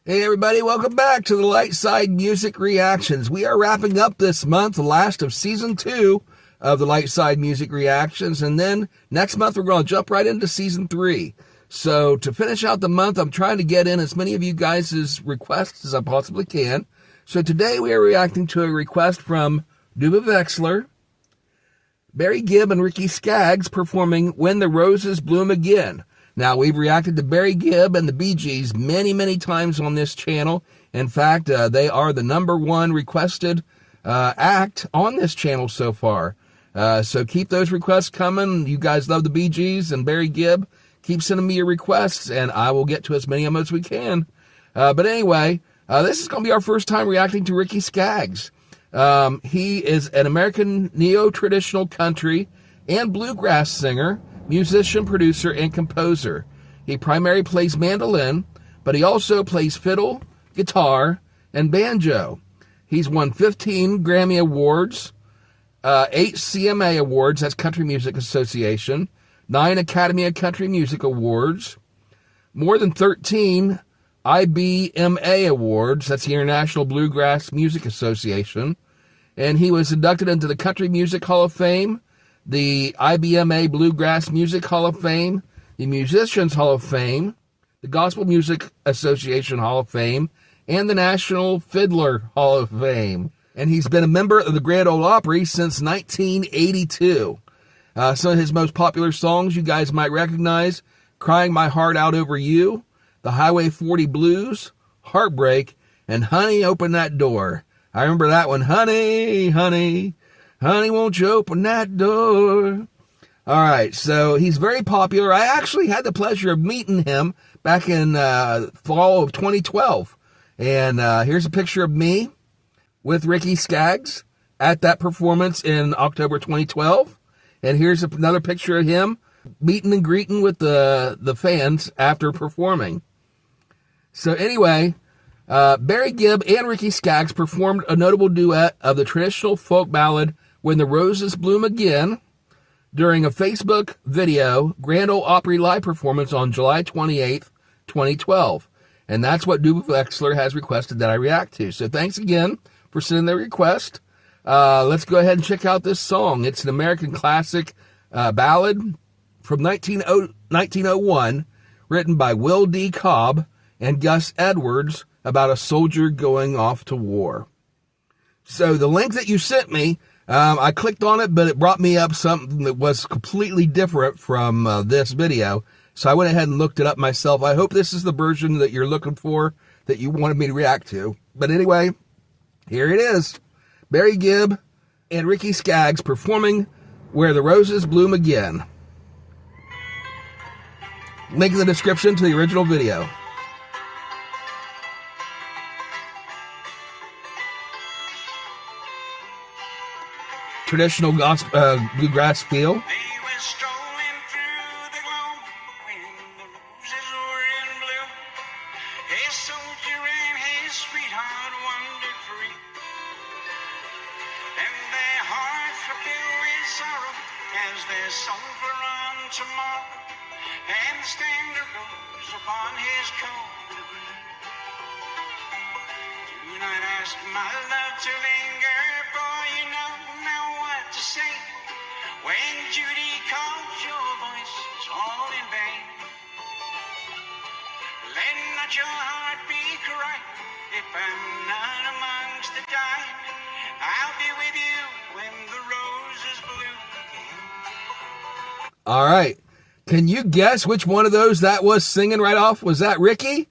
Hey everybody, welcome back to the Light Side Music Reactions. We are wrapping up this month, the last of Season 2 of the Light Side Music Reactions, and then next month we're going to jump right into Season 3. So to finish out the month, I'm trying to get in as many of you guys' requests as I possibly can. So today we are reacting to a request from Duba Vexler, Barry Gibb and Ricky Skaggs performing When the Roses Bloom Again. Now, we've reacted to Barry Gibb and the Bee Gees many times on this channel. In fact, they are the #1 requested act on this channel so far. So keep those requests coming. You guys love the Bee Gees and Barry Gibb. Keep sending me your requests, and I will get to as many of them as we can. But anyway, this is going to be our first time reacting to Ricky Skaggs. He is an American neo-traditional country and bluegrass singer, musician, producer, and composer. He primarily plays mandolin, but he also plays fiddle, guitar, and banjo. He's won 15 Grammy Awards, 8 CMA Awards, that's Country Music Association, 9 Academy of Country Music Awards, more than 13 IBMA Awards, that's the International Bluegrass Music Association, and he was inducted into the Country Music Hall of Fame, the IBMA Bluegrass Music Hall of Fame, the Musicians Hall of Fame, the Gospel Music Association Hall of Fame, and the National Fiddler Hall of Fame. And he's been a member of the Grand Ol Opry since 1982. Some of his most popular songs you guys might recognize: Crying My Heart Out Over You, The Highway 40 Blues, Heartbreak, and Honey, Open That Door. I remember that one. Honey, honey, honey, won't you open that door? All right, so he's very popular. I actually had the pleasure of meeting him back in fall of 2012. And here's a picture of me with Ricky Skaggs at that performance in October 2012. And here's another picture of him meeting and greeting with the fans after performing. So anyway, Barry Gibb and Ricky Skaggs performed a notable duet of the traditional folk ballad When the Roses Bloom Again during a Facebook video Grand Ol Opry live performance on July 28th, 2012. And that's what Duba Vexler has requested that I react to. So thanks again for sending their request. Let's go ahead and check out this song. It's an American classic ballad from 1901, written by Will D. Cobb and Gus Edwards, about a soldier going off to war. So the link that you sent me, I clicked on it, but it brought me up something that was completely different from this video. So I went ahead and looked it up myself. I hope this is the version that you're looking for, that you wanted me to react to. But anyway, here it is. Barry Gibb and Ricky Skaggs performing Where the Roses Bloom Again. Link in the description to the original video. Traditional gospel, bluegrass feel. They were strolling through the gloom when the roses were in bloom. A soldier and his sweetheart wandered free, and their hearts were filled with sorrow as they sung for on tomorrow, and the standard rose upon his coat of green. Do not ask my love to linger, for you know what to say. When Judy calls, your voice is all in vain. Let not your heart be crying if I'm not amongst the dying. I'll be with you when the roses bloom again. All right. Can you guess which one of those that was singing right off? Was that Ricky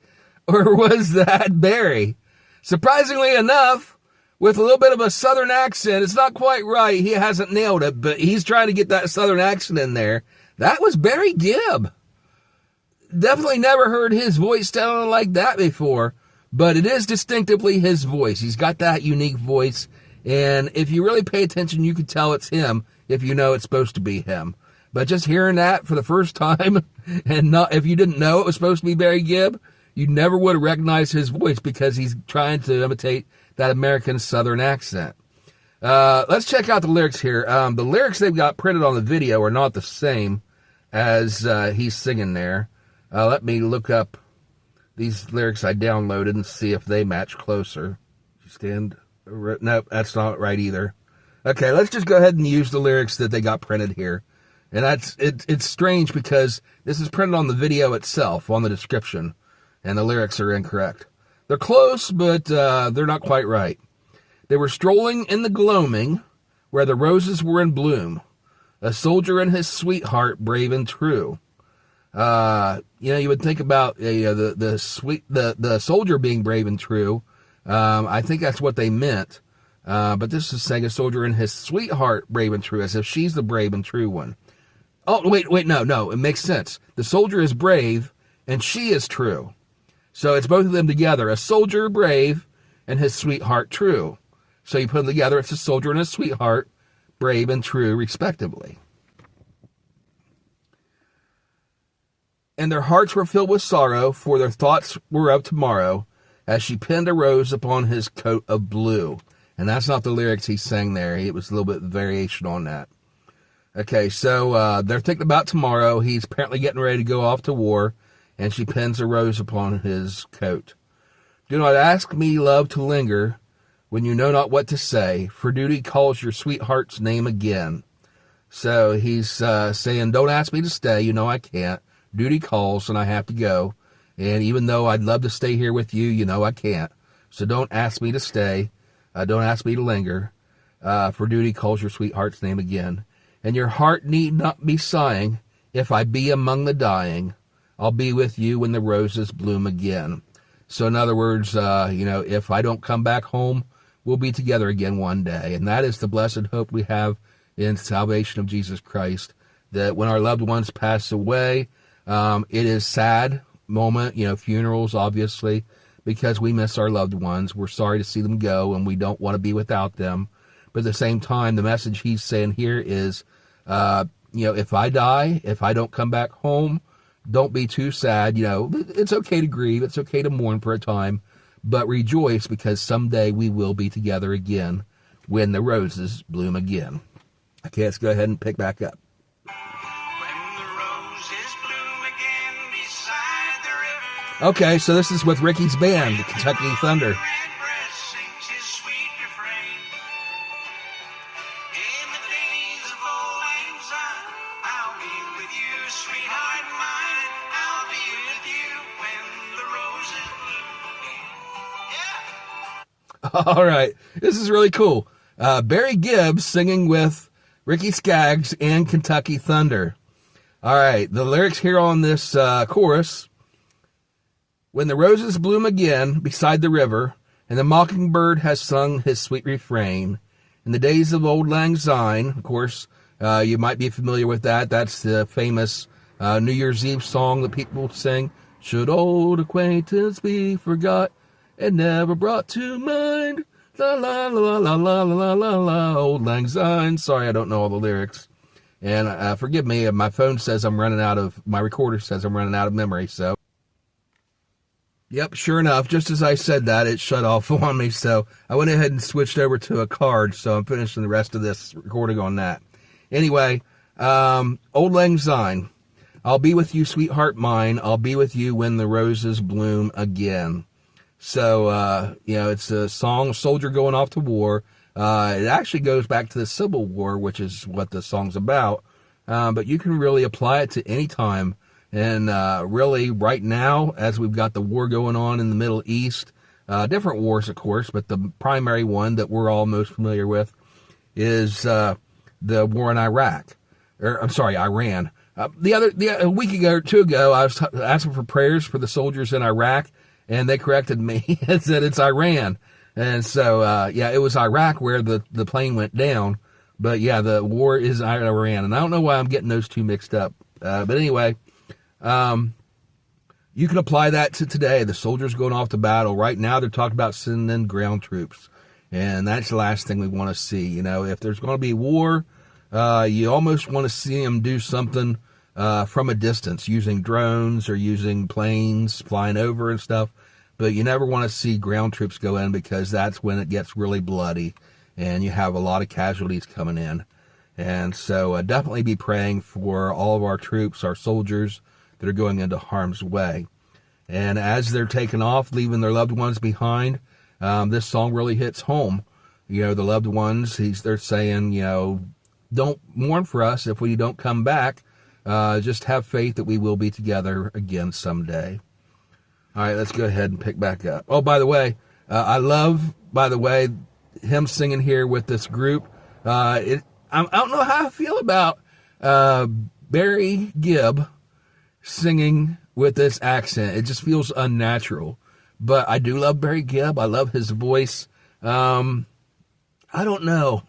or was that Barry? Surprisingly enough, with a little bit of a southern accent, it's not quite right. He hasn't nailed it, but he's trying to get that southern accent in there. That was Barry Gibb. Definitely never heard his voice sounding like that before, but it is distinctively his voice. He's got that unique voice, and if you really pay attention, you can tell it's him if you know it's supposed to be him. But just hearing that for the first time, and not if you didn't know it was supposed to be Barry Gibb, you never would have recognized his voice because he's trying to imitate that American Southern accent. Let's check out the lyrics here. The lyrics they've got printed on the video are not the same as he's singing there. Let me look up these lyrics I downloaded and see if they match closer. You stand... Nope, that's not right either. Okay, let's just go ahead and use the lyrics that they got printed here. And it's strange because this is printed on the video itself, on the description, and the lyrics are incorrect. They're close, but they're not quite right. They were strolling in the gloaming where the roses were in bloom. A soldier and his sweetheart, brave and true. You would think about the soldier being brave and true. I think that's what they meant. But this is saying a soldier and his sweetheart, brave and true, as if she's the brave and true one. Oh, wait, no, it makes sense. The soldier is brave and she is true. So it's both of them together. A soldier, brave, and his sweetheart, true. So you put them together, it's a soldier and a sweetheart, brave and true, respectively. And their hearts were filled with sorrow, for their thoughts were of tomorrow, as she pinned a rose upon his coat of blue. And that's not the lyrics he sang there. It was a little bit of variation on that. Okay, so they're thinking about tomorrow. He's apparently getting ready to go off to war, and she pins a rose upon his coat. Do not ask me, love, to linger, when you know not what to say, for duty calls your sweetheart's name again. So he's saying, don't ask me to stay, you know I can't. Duty calls, and I have to go. And even though I'd love to stay here with you, you know I can't. So don't ask me to stay. Don't ask me to linger, for duty calls your sweetheart's name again. And your heart need not be sighing, if I be among the dying, I'll be with you when the roses bloom again. So in other words, if I don't come back home, we'll be together again one day. And that is the blessed hope we have in salvation of Jesus Christ, that when our loved ones pass away, it is sad moment, funerals, obviously, because we miss our loved ones. We're sorry to see them go, and we don't want to be without them. But at the same time, the message he's saying here is, if I die, if I don't come back home, don't be too sad. It's okay to grieve. It's okay to mourn for a time, but rejoice, because someday we will be together again when the roses bloom again. Okay, let's go ahead and pick back up. Okay, so this is with Ricky's band, the Kentucky Thunder. All right, this is really cool. Barry Gibb singing with Ricky Skaggs and Kentucky Thunder. All right, the lyrics here on this chorus. When the roses bloom again beside the river, and the mockingbird has sung his sweet refrain, in the days of old lang syne, of course, you might be familiar with that. That's the famous New Year's Eve song that people sing. Should old acquaintance be forgot and never brought to mind? La la la la la la la la. Old lang syne. Sorry, I don't know all the lyrics. And forgive me, my phone says my recorder says I'm running out of memory, so. Yep, sure enough, just as I said that, it shut off on me, so I went ahead and switched over to a card, so I'm finishing the rest of this recording on that. Anyway, Old Lang Syne. I'll be with you, sweetheart mine. I'll be with you when the roses bloom again. So, it's a song, a soldier going off to war. It actually goes back to the Civil War, which is what the song's about. But you can really apply it to any time. And really, right now, as we've got the war going on in the Middle East, different wars, of course, but the primary one that we're all most familiar with is the war in Iraq. Iran. A week ago or two ago, I was asking for prayers for the soldiers in Iraq, and they corrected me and said it's Iran. And so, it was Iraq where the plane went down. But yeah, the war is Iran. And I don't know why I'm getting those two mixed up. But anyway, you can apply that to today. The soldiers going off to battle. Right now, they're talking about sending in ground troops. And that's the last thing we want to see. If there's going to be war, you almost want to see them do something from a distance, using drones or using planes flying over and stuff. But you never want to see ground troops go in, because that's when it gets really bloody and you have a lot of casualties coming in. And so definitely be praying for all of our troops, our soldiers that are going into harm's way. And as they're taking off, leaving their loved ones behind, this song really hits home. The loved ones, they're saying, don't mourn for us if we don't come back. Just have faith that we will be together again someday. All right, let's go ahead and pick back up. Oh, by the way, I love, him singing here with this group. I don't know how I feel about Barry Gibb singing with this accent. It just feels unnatural. But I do love Barry Gibb. I love his voice. I don't know.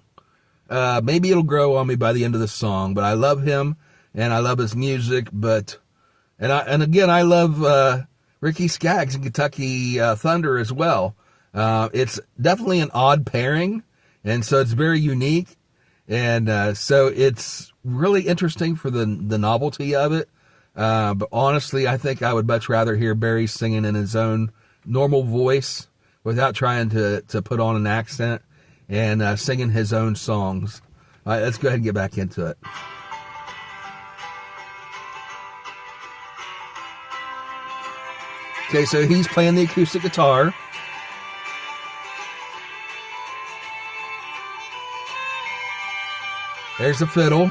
Maybe it'll grow on me by the end of the song. But I love him, and I love his music. And again, I love Ricky Skaggs and Kentucky Thunder as well. It's definitely an odd pairing, and so it's very unique. And so it's really interesting for the novelty of it. But honestly, I think I would much rather hear Barry singing in his own normal voice without trying to put on an accent and singing his own songs. All right, let's go ahead and get back into it. Okay, so he's playing the acoustic guitar. There's the fiddle.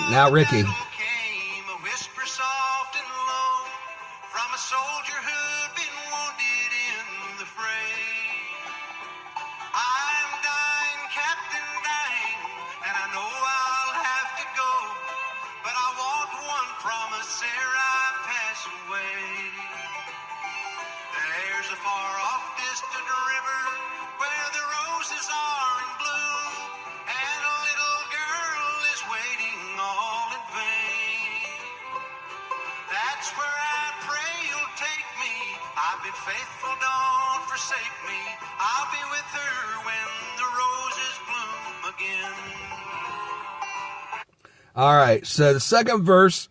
Now Ricky. Came a whisper soft and low from a soldier who'd been wounded in the fray. I'm dying, Captain, dying, and I know I'll have to go, but I want one promise ere I pass away. There's a far off distant river where the roses are in bloom, and a little girl is waiting all in vain. That's where I pray you'll take me. I've been faithful, don't forsake me. I'll be with her when the roses bloom again. All right, so the second verse,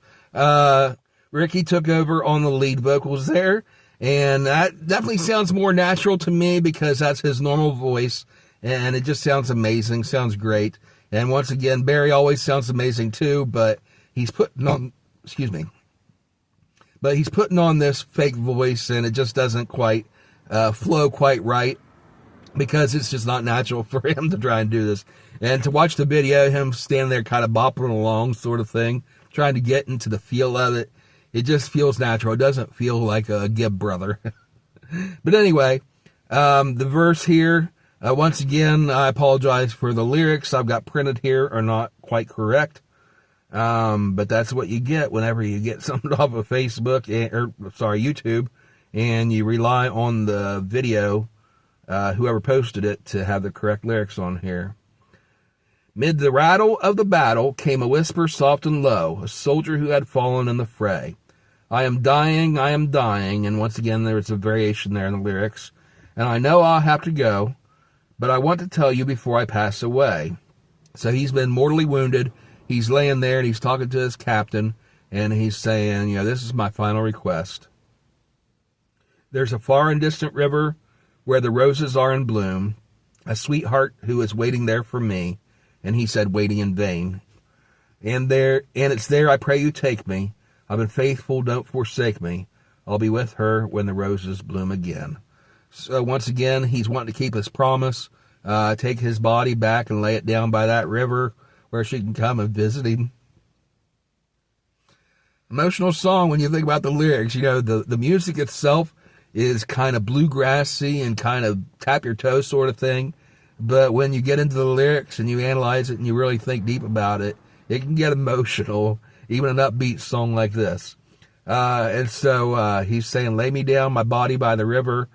Ricky took over on the lead vocals there, and that definitely sounds more natural to me because that's his normal voice, and it just sounds amazing, sounds great. And once again, Barry always sounds amazing too, but he's putting on, but he's putting on this fake voice, and it just doesn't quite flow quite right because it's just not natural for him to try and do this. And to watch the video, him standing there kind of bopping along sort of thing, trying to get into the feel of it, it just feels natural. It doesn't feel like a Gibb brother. But anyway, the verse here, once again, I apologize for the lyrics I've got printed here are not quite correct. But that's what you get whenever you get something off of YouTube, and you rely on the video, whoever posted it, to have the correct lyrics on here. Mid the rattle of the battle came a whisper soft and low, a soldier who had fallen in the fray. I am dying, and once again there's a variation there in the lyrics, and I know I'll have to go, but I want to tell you before I pass away. So he's been mortally wounded. He's laying there and he's talking to his captain, and he's saying, this is my final request. There's a far and distant river where the roses are in bloom, a sweetheart who is waiting there for me. And he said, waiting in vain. And it's there I pray you take me. I've been faithful, don't forsake me. I'll be with her when the roses bloom again. So once again, he's wanting to keep his promise, take his body back and lay it down by that river where she can come and visit him. Emotional song when you think about the lyrics. The music itself is kind of bluegrassy and kind of tap your toe sort of thing. But when you get into the lyrics and you analyze it and you really think deep about it, it can get emotional, even an upbeat song like this. And so he's saying, lay me down, my body by the river,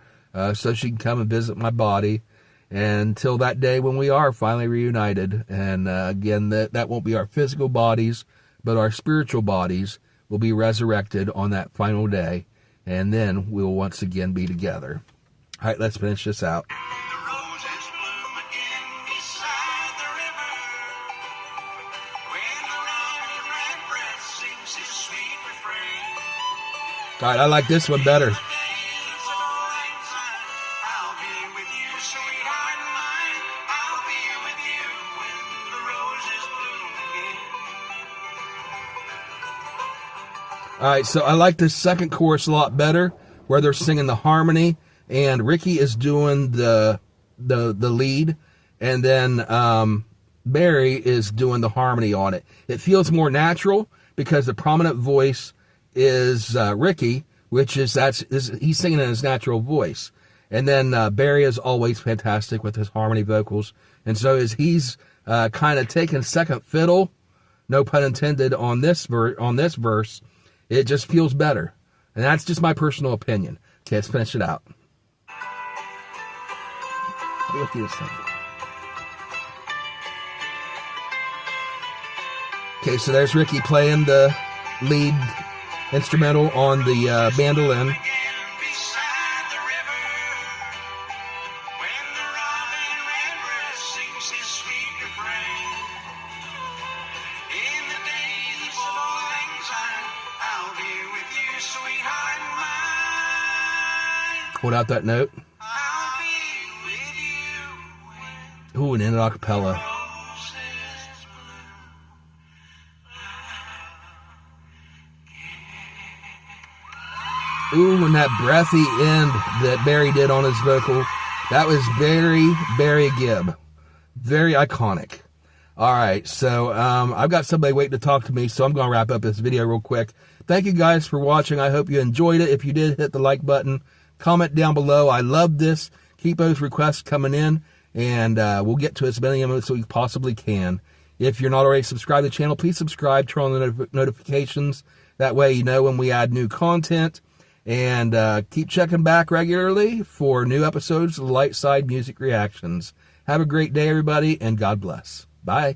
so she can come and visit my body. And until that day when we are finally reunited. And again, that won't be our physical bodies, but our spiritual bodies will be resurrected on that final day. And then we'll once again be together. All right, let's finish this out. All right, I like this one better. I'll be with you All right, so I like this second chorus a lot better, where they're singing the harmony, and Ricky is doing the lead, and then Barry is doing the harmony on it. It feels more natural because the prominent voice is Ricky, which is he's singing in his natural voice, and then Barry is always fantastic with his harmony vocals, and so he's kind of taking second fiddle, no pun intended, on this verse. It just feels better, and that's just my personal opinion. Okay, let's finish it out. Let's do this thing. Okay, so there's Ricky playing the lead instrumental on the mandolin. Hold out that note. Ooh, and in an acapella. Ooh, and that breathy end that Barry did on his vocal, that was Barry Gibb. Very iconic. All right, so I've got somebody waiting to talk to me, so I'm going to wrap up this video real quick. Thank you guys for watching. I hope you enjoyed it. If you did, hit the like button. Comment down below. I love this. Keep those requests coming in, and we'll get to as many of them as we possibly can. If you're not already subscribed to the channel, please subscribe, turn on the notifications. That way you know when we add new content. And keep checking back regularly for new episodes of the Light Side Music Reactions. Have a great day, everybody, and God bless. Bye.